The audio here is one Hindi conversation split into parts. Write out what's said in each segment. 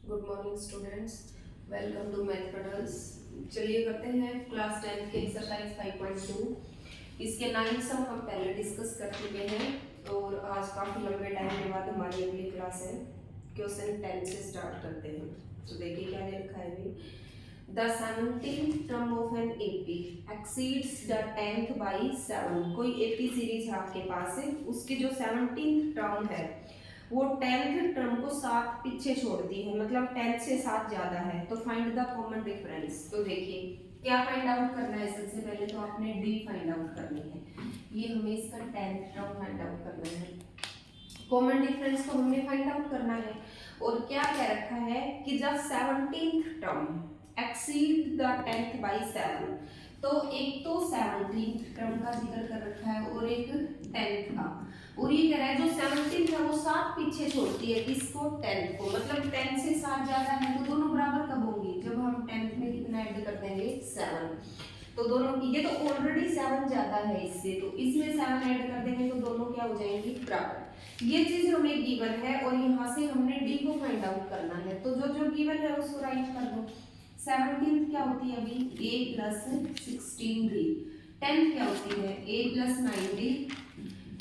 Good morning students, welcome to math puddles. चलिए करते हैं क्लास 10 के एक्सरसाइज 5.2। इसके 9 सम हम पहले डिस्कस कर चुके हैं और आज काफ़ी लंबे टाइम के बाद हमारी अगली क्लास है। क्वेश्चन 10 से स्टार्ट करते हैं। तो देखिए क्या दे रखा है भी। The 17th term of an AP exceeds the 10th by 7। कोई एपी सीरीज है आपके पास है, उसकी जो 17th टर्म है वो 10th टर्म को 7 पीछे छोड़ती है, मतलब 10 से 7 ज्यादा है। तो फाइंड द कॉमन डिफरेंस। तो देखिए क्या फाइंड आउट करना है। सबसे पहले तो आपने डी फाइंड आउट करनी है। ये हमें इसका 10th टर्म फाइंड आउट करना है। कॉमन डिफरेंस को हमने फाइंड आउट करना है। और क्या कह रखा है कि जब 17th term exceed the 10th by 7, तो एक तो 17th टर्म का जिक्र कर रखा है और एक 10th का। और ये कह रहा है जो 17th है वो 7 पीछे छोड़ती है किसको, 10th को। मतलब 10 से 7 ज्यादा है तो दोनों बराबर कब होंगी, जब हम 10th में कितना ऐड कर देंगे, 7। तो दोनों, ये तो ऑलरेडी 7 ज्यादा है इससे, तो इसमें 7 ऐड कर देंगे तो दोनों क्या हो जाएंगी, बराबर। ये चीज हमें गिवन है और यहाँ से हमने डी को फाइंड आउट करना है। तो जो जो गिवन है उसको राइट कर दो। 17th क्या होती है अभी, a प्लस 16d। 10th क्या होती है, a प्लस 9d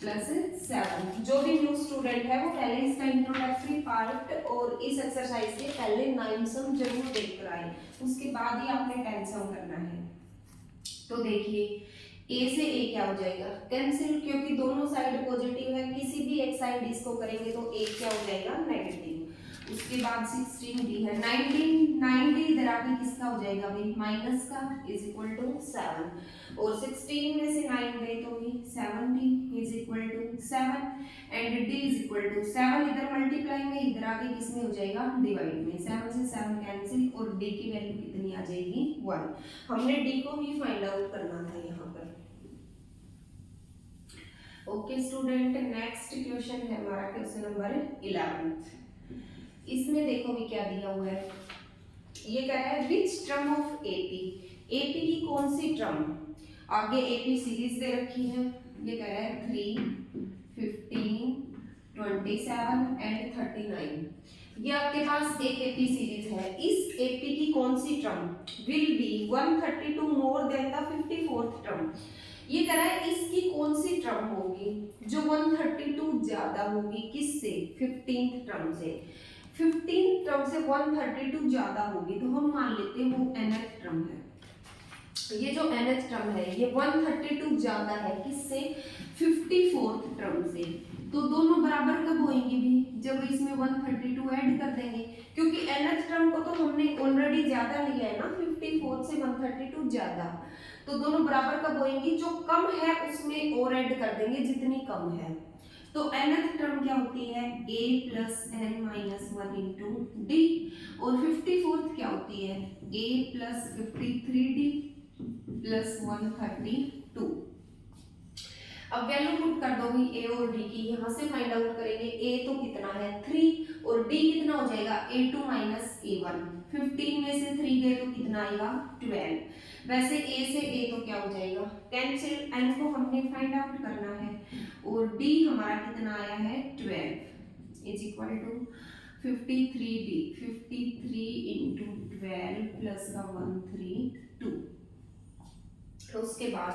प्लस 7। जो भी न्यू स्टूडेंट है वो पहले इसका इंट्रोडक्टरी पार्ट और इस एक्सरसाइज के पहले 9 सम जरूर देख कर आए, उसके बाद ही आपने 10 सम करना है। तो देखिए a से a क्या हो जाएगा, कैंसिल, क्योंकि दोनों साइड पॉजिटिव है। किसी भी एक साइड इसको करेंगे तो a क्या हो जाएगा, नेगेटिव। उसके बाद 16d है, 9d इधर आके किसका हो जाएगा भाई, माइनस का, इज इक्वल टू 7। और 16 में से 9 गए तो भी 7d इज इक्वल टू 7 एंड d इज इक्वल टू 7। इधर मल्टीप्लाई में, इधर आके किसमें हो जाएगा, डिवाइड में। 7 से 7 कैंसिल और d की वैल्यू कितनी आ जाएगी, 1। हमने d को ही फाइंड आउट करना था यहाँ पर। ओके स्टूडेंट, नेक्स्ट क्वेश्चन है हमारा क्वेश्चन नंबर 11। इसमें देखो भी क्या दिया हुआ है। ये कह रहा है which term of AP, AP की कौन सी टर्म, आगे एपी सीरीज दे रखी है। ये कह रहा है 3, 15, 27 एंड 39। ये आपके पास एक एपी सीरीज है। इस एपी की कौन सी term will be 132 more than the 54th term. ये कह रहा है इसकी कौन सी टर्म होगी जो 132 ज्यादा होगी, किससे, 15th टर्म से। 15th टर्म से 132 ज्यादा होगी तो हम मान लेते हैं वो nth टर्म है। ये जो nth टर्म है ये 132 ज्यादा है किससे, 54th टर्म से। तो दोनों बराबर कब होंगी भी, जब इसमें 132 ऐड कर देंगे, क्योंकि nth टर्म को तो हमने ऑलरेडी ज्यादा लिया है ना, 54 से 132 ज्यादा। तो दोनों बराबर कब होंगी, जो कम है उसमें और ऐड कर देंगे जितनी कम है। तो nth टर्म क्या होती है, a plus n minus 1 into d. और 54th क्या होती है, a प्लस 53d प्लस 132। अब वैल्यू पुट कर दो ए और डी की, यहाँ से फाइंड आउट करेंगे। a तो कितना है 3 और d कितना हो जाएगा a2 माइनस a1। 15 में से 3 गए तो कितना आएगा 12। वैसे a से a तो क्या हो जाएगा कैंसिल, n को हमने फाइंड आउट करना है और d हमारा कितना आया है 12 is equal to 53d, 53 into 12 plus का 132। तो उसके बाद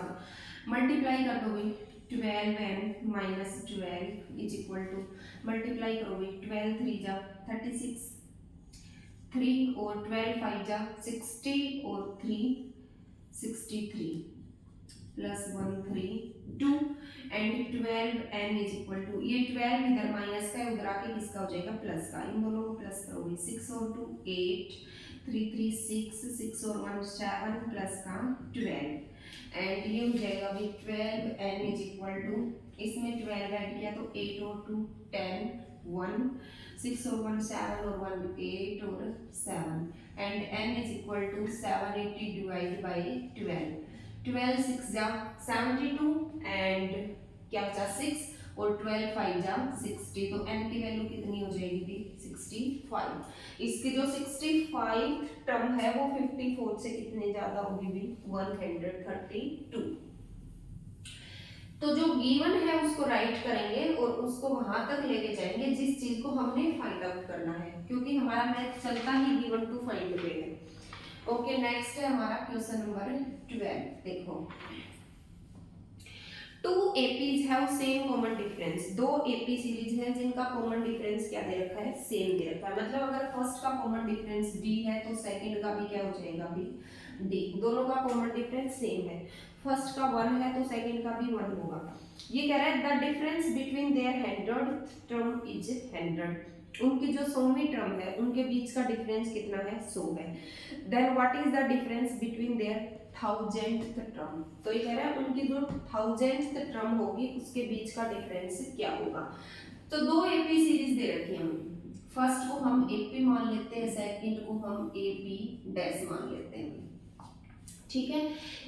मल्टीप्लाई कर दो भाई, 12n minus 12 is equal to, multiply करो भाई, 12 3 जा 36, 3 और 12 5 जा 60 और 3 63 plus 132 and 12n is equal to, ये 12 इधर माइनस का है, उधर आके किसका हो जाएगा प्लस का। इन दोनों को प्लस करोगे, 6 और 2 8, 3 3 6, 6 और 1 7 प्लस का 12 एंड ये हो जाएगा अभी 12n इज इक्वल टू, इसमें 12 ऐड किया तो 8 और 2 10, 1 6 और 1 7 और 1 8 और 7 and n is equal to 780 divide by 12। 12 6 जा 72 एंड क्या बचा 6 और 12 5 जा 60। तो n की वैल्यू कितनी हो जाएगी 65। इसके जो 65 टर्म है वो 54 से कितने ज्यादा होगी भी 132। तो जो गिवन है उसको राइट करेंगे और उसको वहां तक लेके जाएंगे जिस चीज को हमने फाइंड आउट करना है, क्योंकि हमारे हमारा मैथ चलता ही गिवन टू फाइंड पे है। ओके, नेक्स्ट है हमारा क्वेश्चन नंबर 12। देखो, two APs have same common difference. दो एपी सीरीज हैं जिनका कॉमन डिफरेंस क्या दे रखा है, सेम दे रखा है। मतलब अगर फर्स्ट का कॉमन डिफरेंस डी है तो सेकंड का भी क्या हो जाएगा, भी डी। दोनों का कॉमन डिफरेंस सेम है, फर्स्ट का 1 है तो सेकंड का भी 1 होगा। ये कह रहा है the difference between there 100th term is 100। उनकी जो 100वीं टर्म है उनके बीच का डिफरेंस कितना है, 100 है। Then what is the difference between their 1000th term. तो ये कह रहा है उनकी जो 1000th टर्म होगी उसके बीच का डिफरेंस क्या होगा। तो दो एपी सीरीज दे रखी है, फर्स्ट को हम एपी मान लेते हैं, सेकंड को हम एपी डैश मान लेते हैं। ठीक है,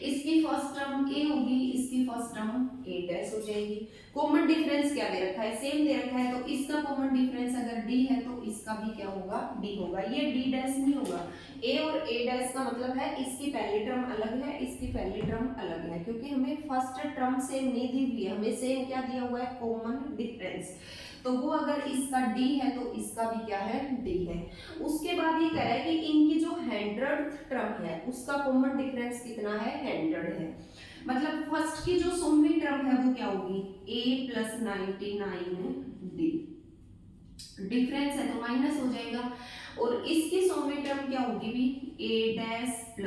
इसकी फर्स्ट टर्म ए होगी, इसकी फर्स्ट टर्म ए डैश हो जाएगी। कॉमन डिफरेंस क्या दे रखा है, सेम दे रखा है, तो इसका कॉमन डिफरेंस अगर डी है तो इसका भी क्या होगा, डी होगा। ये डी डैश नहीं होगा, ए और ए डैश का मतलब है इसकी पहली टर्म अलग है, इसकी पहली टर्म अलग है, क्योंकि हमें फर्स्ट टर्म सेम नहीं दी हुई है, हमें सेम क्या दिया हुआ है, कॉमन डिफरेंस। तो वो अगर इसका d है तो इसका भी क्या है, d है। उसके बाद ये कह रहा है कि इनकी जो 100th टर्म है उसका कॉमन डिफरेंस कितना है, 100 है। मतलब फर्स्ट की जो 100वीं टर्म है वो क्या होगी, a + 99d। डिफरेंस है तो माइनस हो जाएगा। और इसकी 100वीं टर्म क्या होगी भी, a डैश +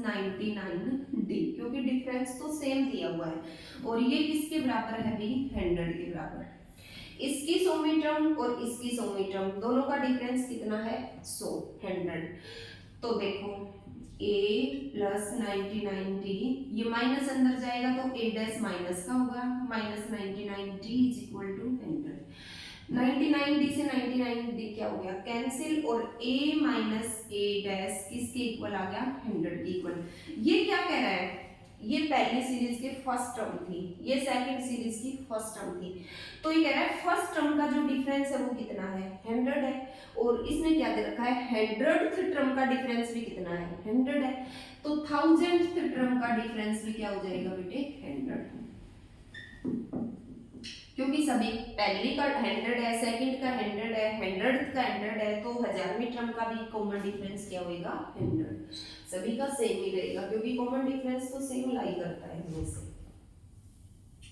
99d, क्योंकि डिफरेंस तो सेम दिया हुआ है। और ये किसके बराबर है भी, 100 के बराबर। इसकी 100वीं टर्म और इसकी 100वीं टर्म दोनों का डिफरेंस कितना है, 100। तो देखो a + 99d, ये माइनस अंदर जाएगा तो a डैश माइनस का होगा, -99d = 100। 99d से 99d क्या हो गया, कैंसिल, और a - a डैश किसके इक्वल आ गया, 100 के इक्वल। ये क्या कह रहा है, ये पहली सीरीज की फर्स्ट टर्म थी, ये सेकंड सीरीज की फर्स्ट टर्म थी। तो ये कह रहा है फर्स्ट टर्म का जो डिफरेंस है वो कितना है, 100 है। और इसने क्या दे रखा है, 100th टर्म का डिफरेंस भी कितना है, 100 है। तो 1000th टर्म का डिफरेंस भी क्या हो जाएगा बेटे, 100। क्योंकि सभी पहली का 100 है, सेकंड का 100 है, 100th का 100 है, तो 1000वीं टर्म का भी कॉमन डिफरेंस क्या होगा, 100। सभी का सेम ही रहेगा, क्योंकि कॉमन डिफरेंस तो सेम लाई करता है हमेशा,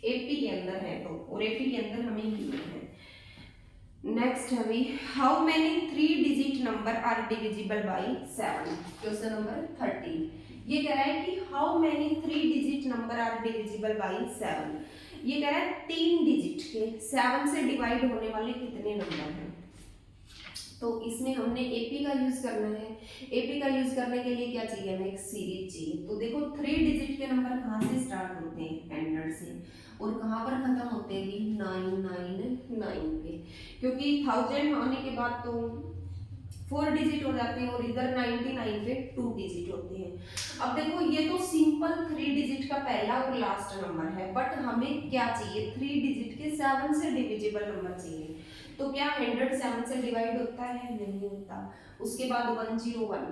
एपी के अंदर है तो, और एपी के अंदर हमें गिवन है। नेक्स्ट है भी, how many 3 digit number are divisible by 7। Question number 13। ये कह रहा है कि how many 3 digit number are divisible by 7। ये कह रहा है 3 डिजिट के 7 से डिवाइड होने वाले कितने नंबर हैं। तो इसमें हमने एपी का यूज करना है। एपी का यूज करने के लिए क्या चाहिए, हमें एक सीरीज चाहिए। तो देखो 3 डिजिट के नंबर कहाँ से स्टार्ट होते हैं, 100 से, और कहाँ पर खत्म होते हैं, 999 पे, क्योंकि 1000 आने के बाद तो 4 डिजिट हो जाते हैं, और इधर 99 पे 2 डिजिट होते हैं। अब देखो ये तो सिंपल 3 डिजिट का पहला और लास्ट नंबर है, बट हमें क्या चाहिए, 3 डिजिट के 7 से डिविजिबल नंबर चाहिए। तो क्या 100 7 से डिवाइड होता है, नहीं होता। उसके बाद 101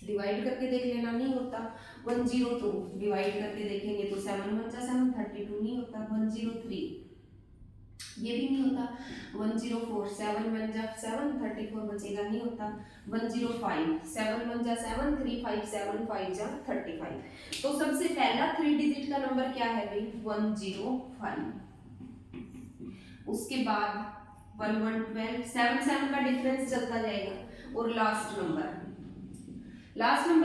डिवाइड करके देख लेना, नहीं होता। 102 डिवाइड करके देखेंगे तो 7 × 7 32 नहीं होता। 103 ये भी नहीं होता। 104 7 × 7 34 बचेगा, नहीं होता। 105 7 × 7 3 5 7 5 35। तो सबसे पहला 3 डिजिट का नंबर क्या है भाई, 105। उसके बाद 1112 7 7 का डिफरेंस चलता जाएगा, और लास्ट नंबर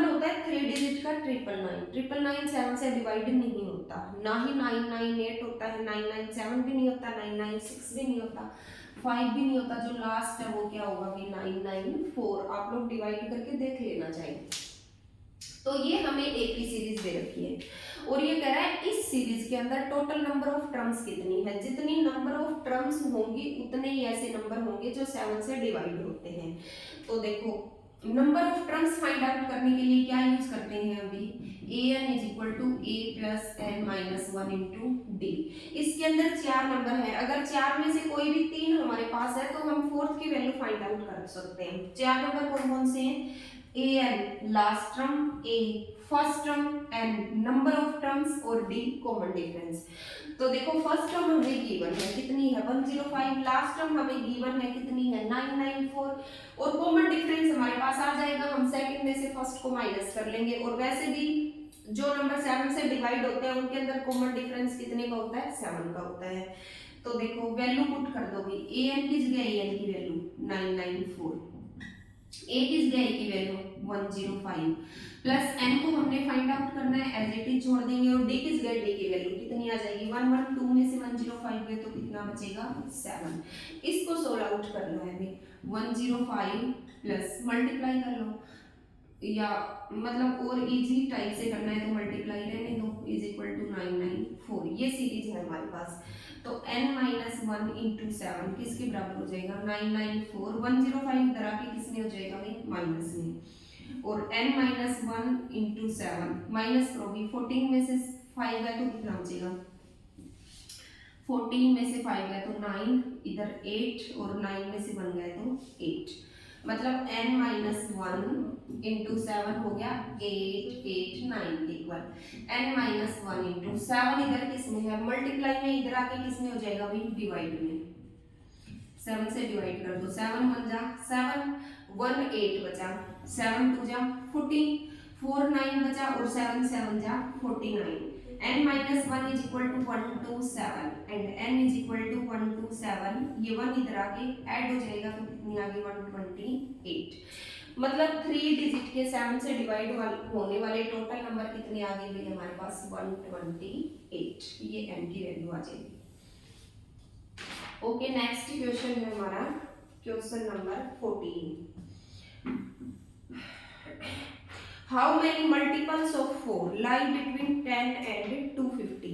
होता है 3 डिजिट का 999। 999 7 से डिवाइड नहीं होता, ना ही 998 होता है, 997 भी नहीं होता, 996 भी नहीं होता, 5 भी नहीं होता। जो लास्ट है वो क्या होगा भी, 994। आप लोग डिवाइड करके देख लेना चाहिए। तो ये हमें एपी सीरीज दे रखी है, और ये कह रहा है इस सीरीज के अंदर टोटल नंबर ऑफ टर्म्स कितनी है। जितनी नंबर ऑफ टर्म्स होंगी उतने ही ऐसे नंबर होंगे जो 7 से डिवाइड होते हैं। तो देखो number of terms find out करने के लिए क्या यूज करते हैं अभी, an = a + n - 1 × d। इसके अंदर 4 नंबर है, अगर 4 में से कोई भी 3 हमारे पास है तो हम 4th की वैल्यू फाइंड आउट कर सकते हैं। 4 नंबर कौन कौन से हैं, a n last term, a first term, n number of terms और डी कॉमन डिफरेंस। तो देखो फर्स्ट टर्म हमें गिवन है कितनी है 105, लास्ट टर्म हमें गिवन है कितनी है 994 और कॉमन डिफरेंस हमारे पास आ जाएगा, हम सेकंड में से फर्स्ट को माइनस कर लेंगे। और वैसे भी जो नंबर 7 से डिवाइड होते हैं उनके अंदर कॉमन डिफरेंस कितने का होता है 7 का होता है। तो देखो वैल्यू पुट कर दोगे, ए एन की जगह ए एन की वैल्यू 994, ए की जगह ए की वैल्यू 105 प्लस एन को हमने फाइंड आउट करना है एज इट इज छोड़ देंगे और डी की जगह डी की वैल्यू कितनी आ जाएगी 112 में से 105 गए तो कितना बचेगा 7। इसको सोल्व आउट करना है हमें 105 प्लस मल्टीप्लाई कर लो या मतलब और इजी टाइप से करना है तो मल्टीप्लाई रहने दो इज इक्वल टू 994, ये सीरीज है हमारे पास। तो n माइनस 1 इंटू 7 किसके बराबर हो जाएगा 994, 105 इधर आके किसमें हो जाएगा भाई माइनस में, और n माइनस 1 इंटू 7 माइनस करो भी 14 में से 5 गया तो कितना बचेगा 14 में से 5 गया तो 9, इधर 8 और 9 में से 1 गया तो 8, मतलब n माइनस 1 इंटू 7 हो गया 8, 8, 9 के इक्वल n माइनस 1 इंटू 7 इधर किसमें है मल्टीप्लाई में, इधर आके किसमें हो जाएगा भाई डिवाइड में, 7 से डिवाइड कर दो 7 1 जा 7, 1 8 बचा, 7 2 जा 14, 4 9 बचा और 7 7 जा 49, n minus 1 is equal to 127 and n is equal to 127, ये 1 इधर आके ऐड हो जाएगा तो कितनी आ गई 128, मतलब 3 डिजिट के 7 से डिवाइड होने वाले टोटल नंबर कितने आ गए हमारे पास 128, ये n की वैल्यू आ जाएगी। ओके नेक्स्ट क्वेश्चन है हमारा question number 14। How many multiples of 4 lie between 10 and 250?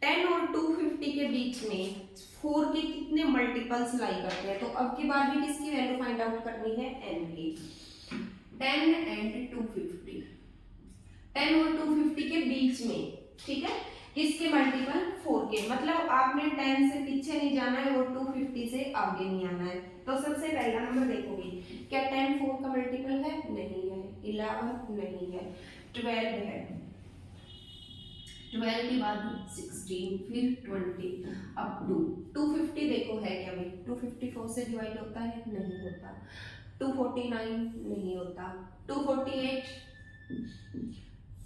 10 और 250 के बीच में 4 के कितने मल्टीपल्स लाई करते हैं, तो अब की बार भी किसकी वैल्यू फाइंड आउट करनी है n की। 10 and 250, 10 और 250 के बीच में, ठीक है, किसके मल्टीपल 4 के, मतलब आपने 10 से पीछे नहीं जाना है और 250 से आगे नहीं आना है। तो सबसे पहला नंबर देखोगे क्या 10 4 का मल्टीपल है, नहीं है, 11 नहीं है, 12 है, 12 के बाद 16 फिर 20 अब 250 देखो है क्या भाई 250 4 से डिवाइड होता है, नहीं होता, 249 नहीं होता, 248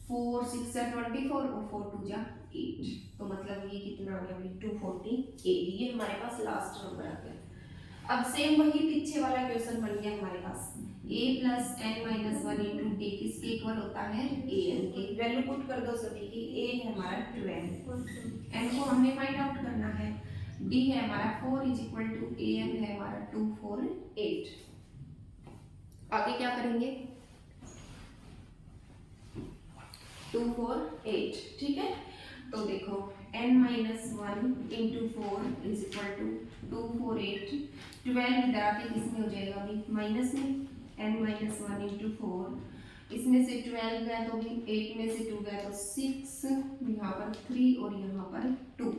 4 6 जा 24 और 4 2 जा 8, तो मतलब ये कितना आ गया भाई 248, ये हमारे पास लास्ट नंबर आ गया। अब सेम वही पीछे वाला क्वेश्चन बन गया हमारे पास, a plus n minus 1 into d किसके इक्वल होता है a n के, वैल्यू पुट कर दो सभी की, a है हमारा 12, n को हमने फाइंड आउट करना है, d है हमारा 4 is equal to a n है हमारा 248। आगे क्या करेंगे 248, ठीक है, तो देखो n minus 1 into 4 is equal to 248, 12 इधर आके किसमें हो जाएगा अभी माइनस में, n माइनस 1 इंटू 4, इसमें से 12 गया तो भी 8 में से 2 गया तो 6, यहाँ पर 3 और यहाँ पर 2,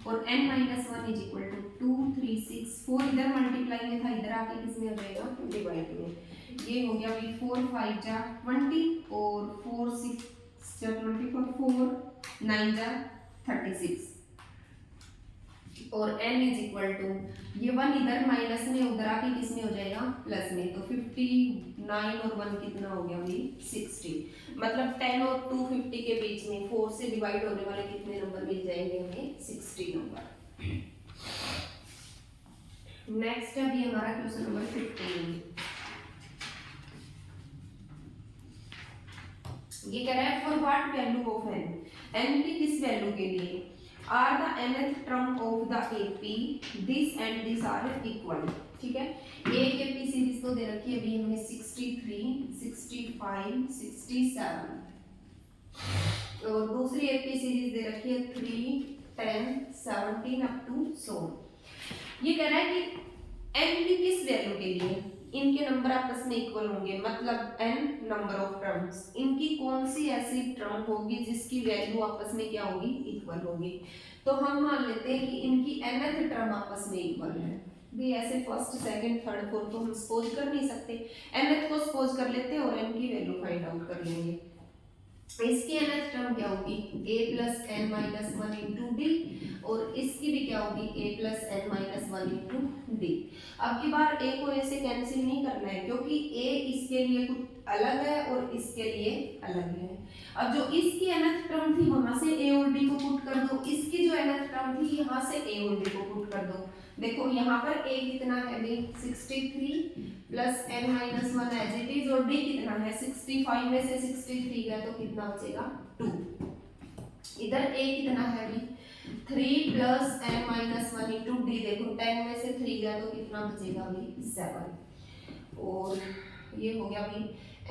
और n minus 1 is equal to 2 3 6, 4 इधर मल्टीप्लाई में था, इधर आके किसमें हो जाएगा डिवाइड में, ये हो गया अभी 4 5 जा 20 और 4 6 जा 24, 4 9 जा 36 और n इज इक्वल टू ये 1 इधर माइनस में उधर आके किसमें हो जाएगा प्लस में, तो 59 और 1 कितना हो गया भाई 60, मतलब 10 और 250 के बीच में 4 से डिवाइड होने वाले कितने नंबर मिल जाएंगे हमें 60 नंबर। नेक्स्ट अभी हमारा क्वेश्चन नंबर 15, ये कह रहा है for what value of n की किस वैल्यू के लिए are the nth term of the AP this and this are equal, ठीक है, एक एपी सीरीज तो दे रखी है अभी हमें 63 65 67 और दूसरी एपी सीरीज दे रखी है 3 10 17 अप टू 100। ये कह रहा है कि n की किस वैल्यू के लिए इनके नंबर आपस में इक्वल होंगे, मतलब n नंबर ऑफ टर्म्स, इनकी कौन सी ऐसी टर्म होगी जिसकी वैल्यू आपस में क्या होगी इक्वल होगी, तो हम मान लेते हैं कि इनकी nth टर्म आपस में इक्वल है भी, ऐसे फर्स्ट सेकंड थर्ड फोर्थ तो हम सपोज कर नहीं सकते, nth को ट्रांसपोज कर लेते हैं और n की वैल्यू फाइंड आउट कर लेंगे। इसकी nth टर्म क्या होगी a plus n minus one into d, और इसकी भी क्या होगी a plus n minus one into d. अब की बार a को a से कैंसिल नहीं करना है, क्योंकि a इसके लिए कुछ अलग है और इसके लिए अलग है। अब जो इसकी nth टर्म थी वहां से a और d को पुट कर दो, इसकी जो nth टर्म थी यहाँ से a और d को पुट कर दो। देखो यहाँ पर a कितना है भाई 63 plus n minus one as it is, और d कितना है 65 में से 63 गया तो कितना बचेगा 2। इधर a कितना है भाई 3 plus n minus one into D, देखो 10 में से 3 गया तो कितना बचेगा भाई 7, और ये हो गया भाई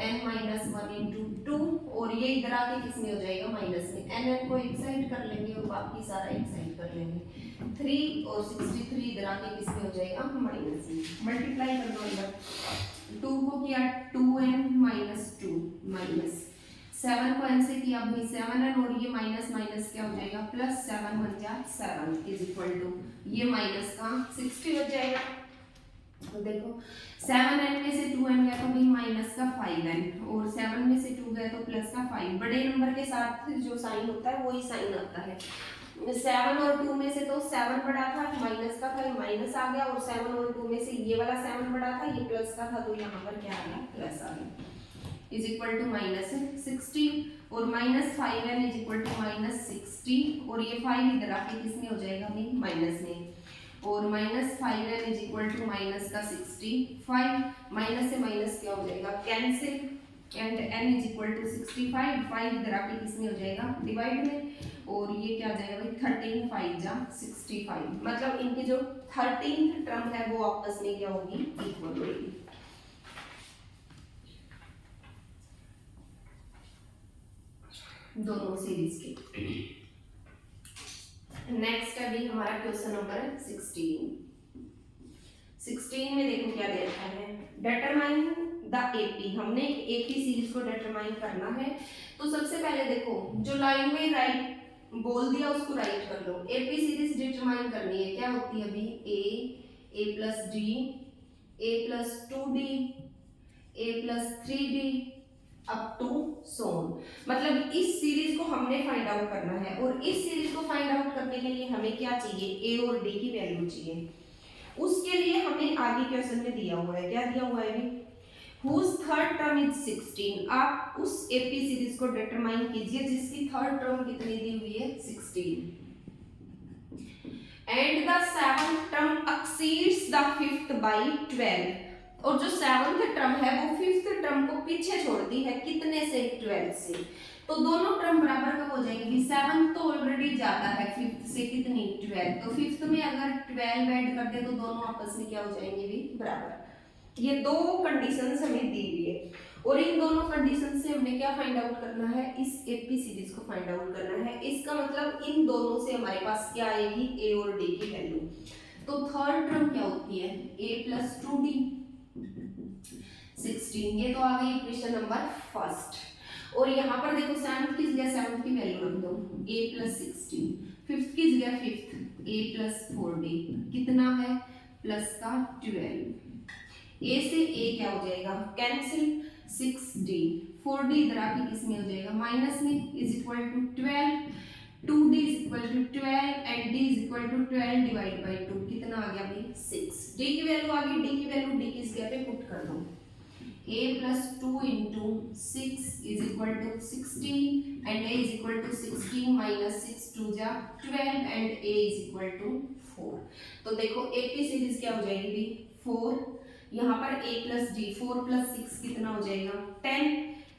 n minus one into two, और ये इधर आके किस में हो जाएगा माइनस में, n को एक साइड कर लेंगे और बाकी सारा एक साइड कर लेंगे। 3 और 63 इधर आके किस में हो जाएगा माइनस में, मल्टीप्लाई कर दो अंदर, 2 को किया 2n माइनस 2 माइनस 7 को n से किया भाई 7n, और ये माइनस माइनस क्या हो जाएगा प्लस 7 बन जा 7 इज इक्वल टू ये माइनस का 60 बच जाएगा। तो देखो 7n में से 2n गया तो भाई माइनस का 5n, और 7 में से 2 गया तो प्लस का 5। बड़े नंबर के साथ जो साइन होता है वही साइन आता है। 7 और 2 में से तो 7 बड़ा था, माइनस का था, ये माइनस आ गया, और 7 और 2 में से ये वाला 7 बड़ा था, ये प्लस का था, तो यहाँ पर क्या आ गया प्लस आ गया, इज इक्वल टू माइनस 60, और minus 5n is equal to minus 60, और ये 5 इधर आके किस में हो जाएगा भाई माइनस में, और minus 5n is equal to minus का 65, माइनस से माइनस क्या हो जाएगा cancel, and n is equal to 65, 5 इधर आके किस में हो जाएगा डिवाइड में, और ये क्या आ जाएगा भाई 13 5 जा 65, मतलब इनकी जो 13th टर्म है वो आपस में क्या होगी इक्वल होगी। दोनों सीरीज के। नेक्स्ट अभी हमारा क्वेश्चन नंबर 16। 16 में देखो क्या दे रखा है, डिटरमाइन द एपी, हमने एपी सीरीज को डिटरमाइन करना है। तो सबसे पहले देखो जो लाइन में राइट बोल दिया उसको राइट कर लो। एपी सीरीज डिटरमाइन करनी है, क्या होती है अभी a plus d, a plus 2d, a plus 3d up to सोन, मतलब इस सीरीज को हमने फाइंड आउट करना है, और इस सीरीज को फाइंड आउट करने के लिए हमें क्या चाहिए ए और डी की वैल्यू चाहिए। उसके लिए हमें आगे क्वेश्चन में दिया हुआ है, क्या दिया हुआ है अभी whose थर्ड टर्म इज 16, आप उस एपी सीरीज को डिटरमाइन कीजिए जिसकी थर्ड टर्म कितनी दी हुई है 16, and the seventh term exceeds the fifth by 12, और जो सेवंथ टर्म है वो फिफ्थ टर्म को पीछे छोड़ती है कितने से 12 से, तो दोनों टर्म बराबर कब हो जाएंगी, सेवंथ तो ऑलरेडी ज्यादा है फिफ्थ से कितनी 12, तो फिफ्थ में अगर 12 ऐड कर दे तो दोनों आपस में क्या हो जाएंगे भी बराबर। ये दो कंडीशंस हमें दी हुई है, और इन दोनों कंडीशन से हमने क्या फाइंड आउट करना है, इस एपी सीरीज को फाइंड आउट करना है। इसका मतलब इन दोनों से हमारे पास क्या आएगी ए और डी की वैल्यू। तो थर्ड टर्म क्या होती है a प्लस 2d 16, ये तो आ गई इक्वेशन नंबर फर्स्ट। और यहाँ पर देखो सेवंथ की जगह सेवंथ की वैल्यू रख दो a प्लस 16, फिफ्थ की जगह फिफ्थ a प्लस 4d कितना है प्लस का 12, a से a क्या हो जाएगा कैंसिल 6d, 4d इधर आके किस में हो जाएगा माइनस में, is equal to 12, 2d is equal to 12 and d is equal to 12 divide by 2 कितना आ गया भाई 6, d की वैल्यू आ गई, d की वैल्यू d की इस जगह पे पुट कर दो, a plus 2 into 6 is equal to 16 and a is equal to 16 minus 6 2 जा 12 and a is equal to 4। तो देखो AP सीरीज क्या हो जाएगी भी 4, यहाँ पर a प्लस डी 4 प्लस 6 कितना हो जाएगा 10,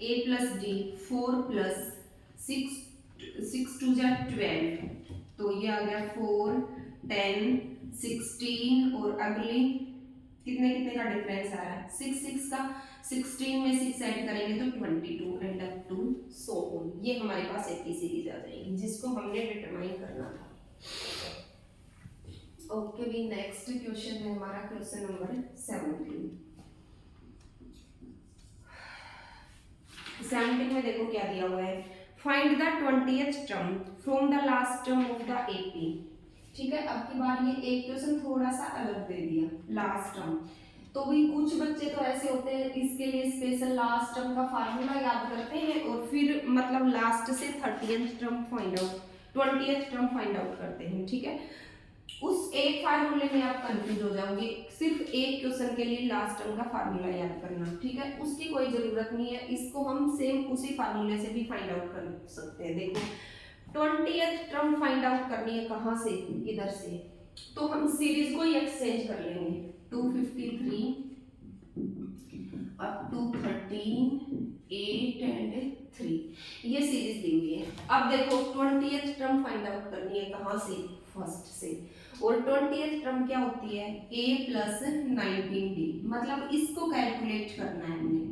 a प्लस डी 4 प्लस 6 2 जा 12, तो ये आ गया 4 10 16, और अगली कितने कितने का डिफरेंस आ रहा है 6 6 का, 16 में 6 ऐड करेंगे तो 22 and up to so on. ये हमारे पास एपी सीरीज आ जाएगी जिसको हमने डिटरमाइन करना था। ओके भी नेक्स्ट क्वेश्चन है हमारा क्वेश्चन नंबर 17 में देखो क्या दिया हुआ है, find the 20th term from the last term of the AP. ठीक है, अब की बार ये एक क्वेश्चन थोड़ा सा अलग दे दिया, लास्ट टर्म तो भी कुछ बच्चे तो ऐसे होते हैं इसके लिए स्पेशल लास्ट टर्म का फार्मूला याद करते हैं और फिर मतलब लास्ट से 30th term find out 20th term find out करते हैं, ठीक है। उस एक फार्मूले में आप कंफ्यूज हो जाओगे, सिर्फ एक क्वेश्चन के लिए लास्ट टर्म का फार्मूला याद करना, ठीक है, उसकी कोई जरूरत नहीं है। इसको हम सेम उसी फार्मूले से भी फाइंड आउट कर सकते हैं। देखो 20th टर्म फाइंड आउट करनी है कहाँ से, इधर से, तो हम सीरीज को ही एक्सचेंज कर लेंगे 253 अप टू 13 8 एंड 3, ये सीरीज दी हुई है। अब देखो 20th टर्म फाइंड आउट करनी है कहाँ से, फर्स्ट से, और 20th टर्म क्या होती है a प्लस 19d, मतलब इसको कैलकुलेट करना है हमने।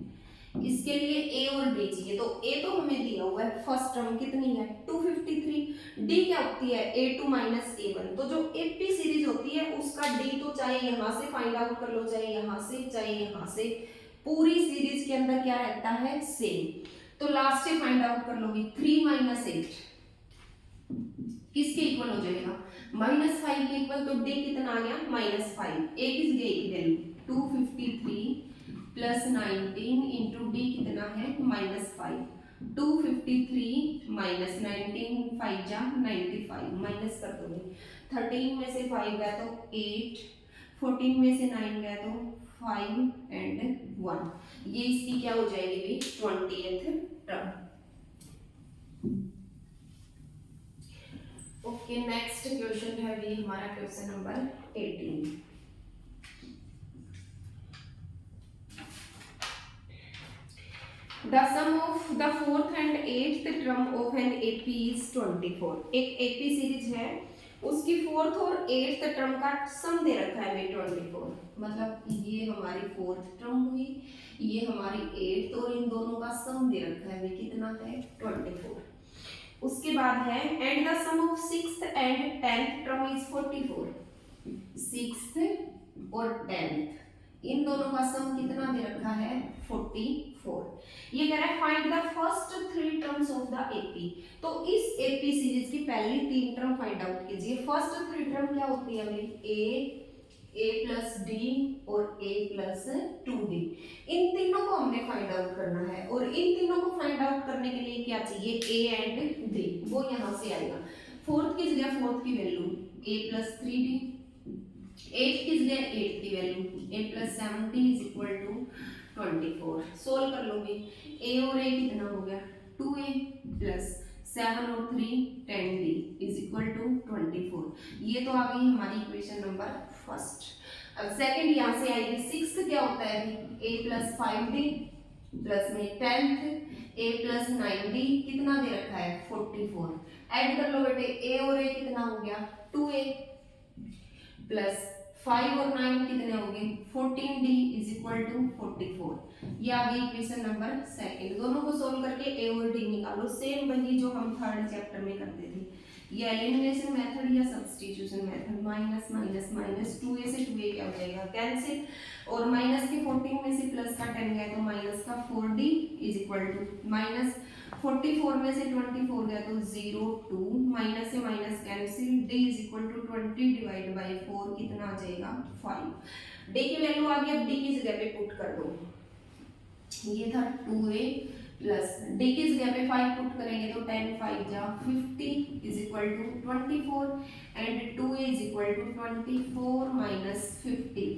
इसके लिए a और d चाहिए, तो a तो हमें दिया हुआ है, फर्स्ट टर्म कितनी है 253, d क्या होती है a2 माइनस a1, तो जो AP सीरीज होती है उसका d तो चाहे यहाँ से फाइंड आउट कर लो, चाहे यहाँ से, चाहे यहाँ से, पूरी सीरीज के अंदर क्या रहता है सेम। तो लास्ट से फाइंड आउट कर लोगे 3 माइनस 8 किसके इक्वल हो जाएगा, -5 के इक्वल, तो d कितना आ गया -5, a किस गई की वैल्यू 253 प्लस 19 इंटू डी कितना है -5, 253 माइनस 19 5 जा 95, माइनस कर दोगे 13 में से 5 गया तो 8, 14 में से 9 गया तो 5 एंड 1, ये इसकी क्या हो जाएगी भी 20th term. Okay, next question है भी हमारा question number 18। The sum of the fourth and eighth term of an AP is 24। एक AP सीरीज है, उसकी फोर्थ और एट्थ टर्म का सम दे रखा है भाई 24, मतलब ये हमारी फोर्थ टर्म हुई, ये हमारी एट्थ, और इन दोनों का सम दे रखा है भाई कितना है 24। उसके बाद है and the sum of sixth and 10th term is 44, sixth और 10th इन दोनों का सम कितना दे रखा है 44। ये कह रहा है find the first 3 terms of the AP, तो इस एपी सीरीज की पहली 3 टर्म फाइंड आउट कीजिए। फर्स्ट 3 टर्म क्या होती है भाई a प्लस डी और a प्लस 2d, इन तीनों को हमने फाइंड आउट करना है, और इन तीनों को फाइंड आउट करने के लिए क्या चाहिए a एंड d, वो यहाँ से आएगा। फोर्थ की जगह फोर्थ की value a plus 3d, eight की जगह एट की value a plus 70 is equal to 24। Solve कर लोगे a और a कितना हो गया 2a प्लस 7 और 3 10d इज इक्वल टू 24। ये तो आ गई हमारी इक्वेशन नंबर फर्स्ट। अब सेकंड यहाँ से आएगी सिक्स्थ, क्या होता है a प्लस 5d प्लस में 10th a प्लस 9d कितना दे रखा है 44। ऐड कर लो बेटे a और a कितना हो गया 2a प्लस 5 और 9 कितने हो गए 14d इज इक्वल टू 44। ये आ गई इक्वेशन नंबर सेकंड। दोनों को सोल्व करके a और d निकालो, सेम वही जो हम थर्ड चैप्टर में करते थे। ये एलिमिनेशन मेथड या substitution method, minus minus minus 2a से 2a क्या हो जाएगा कैंसिल, और माइनस के 14 में से प्लस का 10 गया तो माइनस का 4d is equal to minus 44 में से 24 गया तो 0 2, माइनस से minus cancel, d is equal to 20 divide by 4 कितना आ जाएगा 5। d की वैल्यू आ गई, अब d की जगह पे पुट कर दो, ये था 2a प्लस d की जगह पे 5 पुट करेंगे तो 10 5 जा 50 is equal to 24 and 2a is equal to 24 minus 50,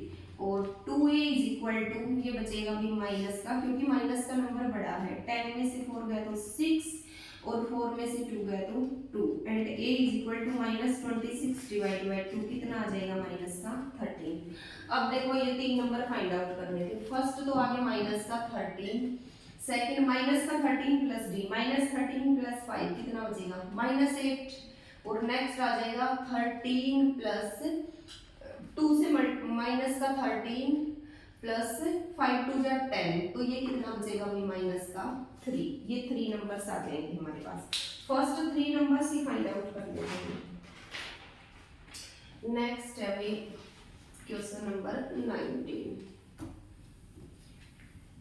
और 2a इज इक्वल टू ये बचेगा भी माइनस का, क्योंकि माइनस का नंबर बड़ा है, 10 में से 4 गया तो 6 और 4 में से 2 गया तो 2 and a is equal to minus 26 divide by 2 कितना आ जाएगा माइनस का 13। अब देखो ये 3 नंबर फाइंड आउट करने थे। फर्स्ट तो आ गया माइनस का 13, सेकंड माइनस का 13 प्लस d, माइनस 13 प्लस 5 कितना बचेगा माइनस 8, और नेक्स्ट आ जाएगा 13 प्लस 2 से माइनस का 13 प्लस 5 2 जा 10, तो ये कितना बचेगा भी माइनस का 3। ये 3 नंबर्स आ जाएंगे हमारे पास। फर्स्ट 3 नंबर्स ही फाइंड आउट कर लेते हैं। नेक्स्ट है भी क्वेश्चन नंबर 19।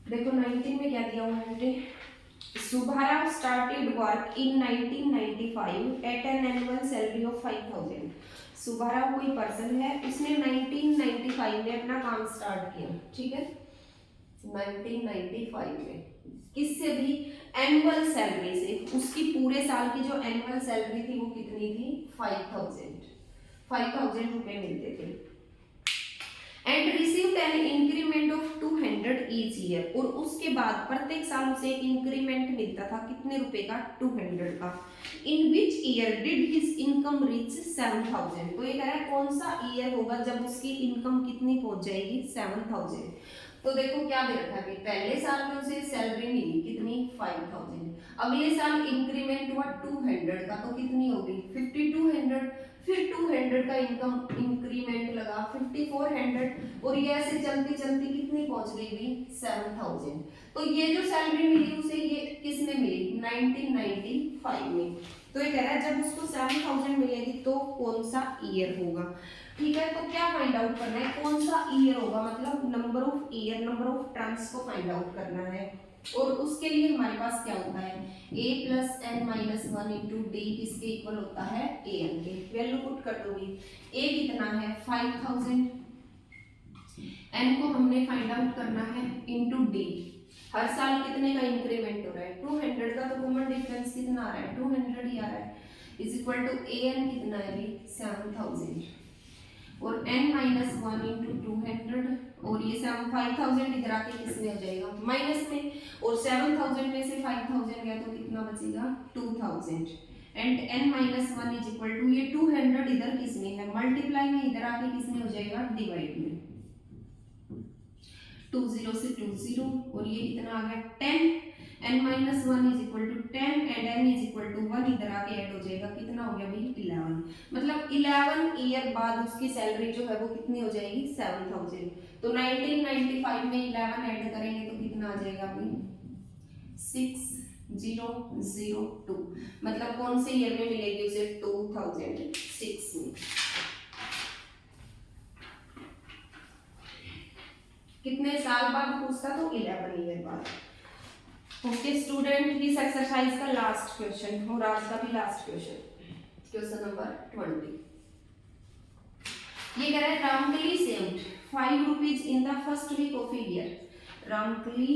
देखो 19 में क्या दिया हुआ है, Subhara started work in 1995 at an annual salary of 5000. Subbarao कोई पर्सन है, उसने 1995 में अपना काम स्टार्ट किया, ठीक है, 1995 में, किससे भी, एनुअल सैलरी से। उसकी पूरे साल की जो एनुअल सैलरी थी वो कितनी थी, 5000 रुपए मिलते थे। And received an increment of 200 each year, और उसके बाद प्रत्येक साल उसे एक इंक्रीमेंट मिलता था, कितने रुपए का, 200 का। In which year did his income reach 7000, तो ये कह रहा है कौन सा ईयर होगा जब उसकी इनकम कितनी पहुंच जाएगी, 7000। तो देखो क्या दे रखा है, पहले साल में उसे सैलरी मिली कितनी, 5000, अगले साल इंक्रीमेंट हुआ 200 का, तो कितनी होगी, 5200, फिर 200 का इनकम इंक्रीमेंट लगा 5400, और ये ऐसे चलती चलती कितनी पहुंच गई भी, 7000। तो ये जो सैलरी मिली उसे ये किसमें मिली, 1995 में। तो ये कह रहा है जब उसको 7000 मिलेगी तो कौन सा ईयर होगा, ठीक है। तो क्या फाइंड आउट करना है, कौन सा ईयर होगा, मतलब number of year, number of terms को फाइंड आउट करना है। और उसके लिए हमारे पास क्या होता है, a plus n minus 1 into d किसके इक्वल होता है, ए एन के। वैल्यू पुट कर दूंगी, a कितना है 5000, n को हमने फाइंड आउट करना है इंटू डी, हर साल कितने का इंक्रीमेंट हो रहा है, 200 का, तो कॉमन डिफरेंस कितना आ रहा है, 200 ही आ रहा है, is equal to a n कितना है भी, 7000, और n माइनस 1 इंटू 200, और ये 5000 इधर आके किसमें हो जाएगा, माइनस में, और 7000 में से 5000 गया तो कितना बचेगा, 2000, and n minus 1 is equal to, ये 200 इधर किसमें है, मल्टीप्लाई में, इधर आके किसमें हो जाएगा, डिवाइड में, 20 से 20, और ये कितना आ गया 10, n minus 1 is equal to 10 and n is equal to 1, इधर आके ऐड हो जाएगा, कितना हो गया भाई 11, मतलब 11 ईयर बाद उसकी सैलरी जो है वो कितनी हो जाएगी, 7000। तो 1995 में 11 ऐड करेंगे तो कितना आ जाएगा भाई, 6002, मतलब कौन से ईयर में मिलेगी उसे, 2006 में। कितने साल बाद पूछता, तो 11 ईयर बाद। ओके स्टूडेंट, इस एक्सरसाइज का लास्ट क्वेश्चन और आज का भी लास्ट क्वेश्चन, क्वेश्चन नंबर 20। ये कह रहा है Ramkali saved 5 rupees in the first week of year. Ramkali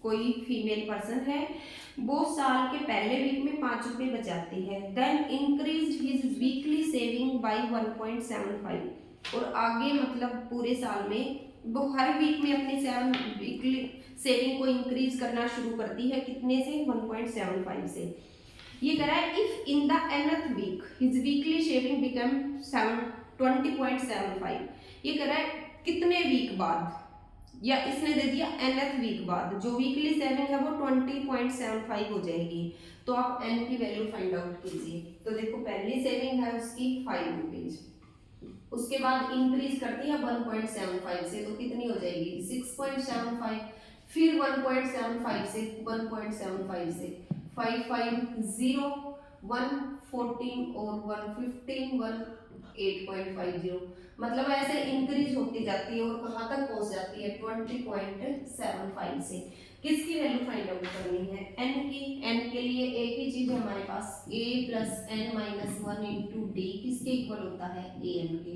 कोई फीमेल पर्सन है, वो साल के पहले वीक में 5 रुपए बचाती है, then increase his weekly saving by 1.75, और आगे मतलब पूरे साल में वो हर वीक में अपनी वीकली सेविंग को इंक्रीज करना शुरू करती है, कितने से, 1.75 से। ये कह रहा है if in the nth week his weekly saving become 20.75, ये कह रहा है कितने वीक बाद, या इसने दे दिया nth वीक बाद जो वीकली सेविंग है वो 20.75 हो जाएगी। तो आप n की वैल्यू फाइंड आउट कीजिए। तो देखो पहली सेविंग है उसकी 5 रुपीज, उसके बाद इंक्रीज करती है 1.75 से, तो कितनी हो जाएगी 6.75, फिर 1.75 से 1.75 से 5 5 0 1 14 और 1 15 1 8.50, मतलब ऐसे इंक्रीज होती जाती है और कहाँ तक पहुंच जाती है 20.75 से। किसकी वैल्यू फाइंड आउट करनी है, n की। n के लिए एक ही चीज है हमारे पास, a plus n minus 1 into d किसके इक्वल होता है, ए एन के।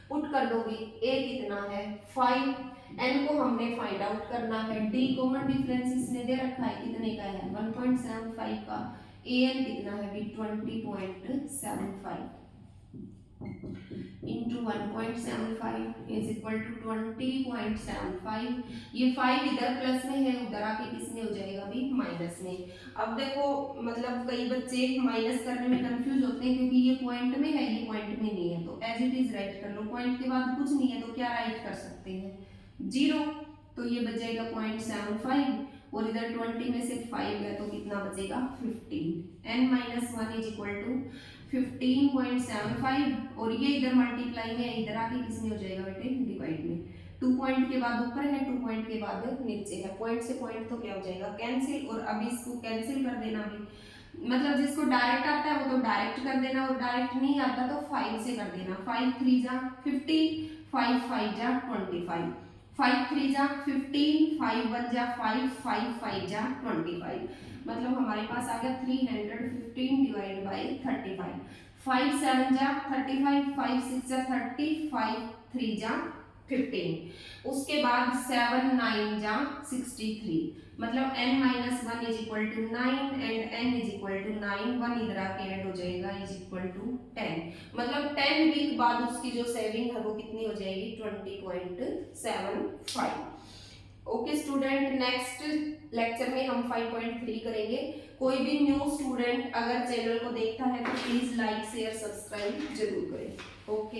पुट कर दोगे, a कितना है 5, n को हमने फाइंड आउट करना है, d कॉमन डिफरेंस इसने दे रखा है कितने का है 1.75 का, a n कितना है भी 20.75 इंटू 1.75 इज इक्वल टू 20.75। ये 5 इधर प्लस में है, उधर आके किसमें हो जाएगा भी माइनस में। अब देखो मतलब कई बच्चे माइनस करने में कंफ्यूज होते हैं क्योंकि ये पॉइंट में है, ये पॉइंट में नहीं है, तो एज इट इज राइट कर लो। पॉइंट के बाद कुछ नहीं है तो क्या राइट कर सकते हैं 0, तो ये बच जाएगा 0.75 और इधर 20 में से 5 है तो कितना बचेगा 15। n minus 1 is equal to 15.75 और ये इधर मल्टीप्लाई में, इधर आके किसमें हो जाएगा बेटे डिवाइड में। 2 पॉइंट के बाद ऊपर है, 2 पॉइंट के बाद नीचे है, पॉइंट से पॉइंट तो क्या हो जाएगा कैंसिल, और अब इसको कैंसिल कर देना भी, मतलब जिसको डायरेक्ट आता है वो तो डायरेक्ट कर देना और डायरेक्ट नहीं आता तो 5 से कर देना। 5 3 जा 15, 5 5 जा 25, 5 3 जा 15, 5 1 जा 5, 5 5 जा 25, मतलब हमारे पास आ गया 315 डिवाइड बाई 35। 5 7 जा 35, 5 6 जा 30, 5 3 जा 15। उसके बाद 7 9 जा 63, मतलब n minus 1 is equal to 9 and n is equal to 9, 1 इधर आके ऐड हो जाएगा इज इक्वल टू 10, मतलब 10 वीक बाद उसकी जो सेविंग है वो कितनी हो जाएगी 20.75। ओके स्टूडेंट, नेक्स्ट लेक्चर में हम 5.3 करेंगे। कोई भी न्यू स्टूडेंट अगर चैनल को देखता है तो प्लीज लाइक शेयर सब्सक्राइब जरूर करें। ओके।